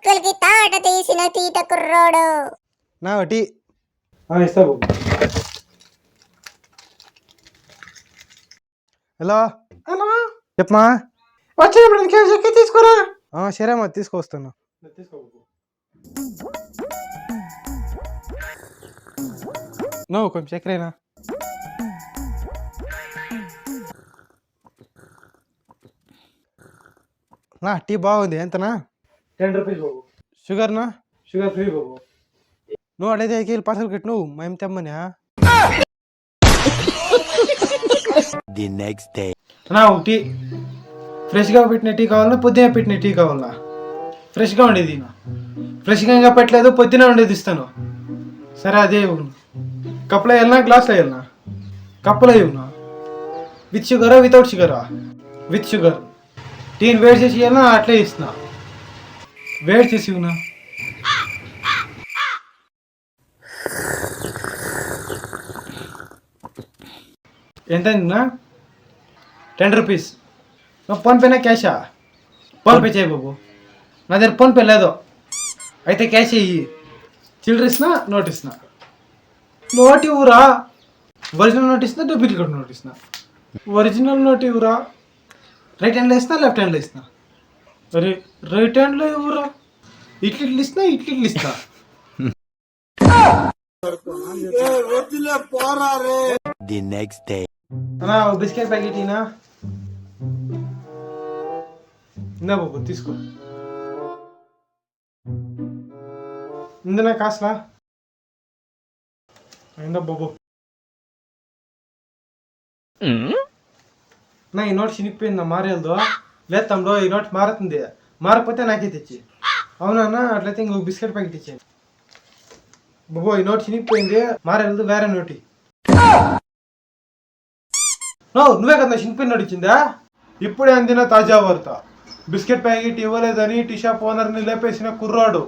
తిక్కులకి తాట తీసిన తీట కుర్రోడు. నా టీ ఇస్తా బాబు. Hello hello, చెప్పమా. వచ్చినప్పుడు కేజీ తీసుకోరా. సరేమ్మా తీసుకొస్తాను. తీసుకో బాబు. నువ్వు కొంచెం చక్కెరేనా. నా టీ బాగుంది. ఎంతనా? 10 రూపీస్ బాబు. షుగర్నా? షుగర్ ఫ్రీ బాబు. నువ్వు అడైతే కేజీ పార్సల్ కట్టి నువ్వు మేము తెమ్మని. The next day. టీ ఫ్రెష్గా పెట్టిన టీ కావాలన్నా పొద్దున పెట్టిన టీ కావాలన్నా? ఫ్రెష్గా ఉండేది. ఫ్రెష్గా ఇంకా పెట్టలేదు, పొద్దున ఉండేది ఇస్తాను. సరే అదే ఇవ్వను. కప్పులో వెళ్ళినా గ్లాస్లో వెళ్ళినా? కప్పులో ఇవ్వను. విత్ షుగరా వితౌట్ షుగరా? With sugar. టీని వేడి చేసి వెళ్ళినా అట్లే ఇస్తున్నా. వేడి చేసి ఇవ్వనా? ఎంత అయిందినా? 10 రూపీస్. ఫోన్పేనా క్యాషా? ఫోన్పే చేయి బాబు. నా దగ్గర ఫోన్పే లేదు. అయితే క్యాష్ ఇయ్యి. చిల్లర ఇస్తున్నా, నోట్ ఇస్తున్నా. నోట్ ఇవ్వరా? ఒరిజినల్ నోట్ ఇస్తున్నా, డూప్లికేట్ నోట్ ఇస్తున్నా. ఒరిజినల్ నోట్ ఇవ్వరా? రైట్ హ్యాండ్లో ఇస్తున్నా, లెఫ్ట్ హ్యాండ్లో ఇస్తున్నా. రైట్ హ్యాండ్లో ఇవ్వరా? ఇట్లు ఇస్తున్నా, ఇట్లు ఇస్తున్నా. The next day. అన్నా బిస్కెట్ ప్యాకెట్ ఈనా? ఇందా బాబు తీసుకో. ఇందునా కాసులా? ఇందా బాబు. నా ఈ నోట్ చినిగిపోయిందా? మారేదో లేదు తమ్ముడు, ఈ నోట్ మారుతుంది. మారకపోతే నాకే తెచ్చి. అవునా? అట్లయితే ఇంకొక బిస్కెట్ ప్యాకెట్ ఇచ్చాను బాబు. ఈ నోట్ చినిగిపోయింది, మారేది వేరే నోటి. నువ్వే కదా చినిపోయిన నోట్ ఇచ్చిందా? ఇప్పుడే అందిన తాజా వార్త. బిస్కెట్ ప్యాకెట్ ఇవ్వలేదని టీ షాప్ ఓనర్ని లేపేసిన కుర్రాడు.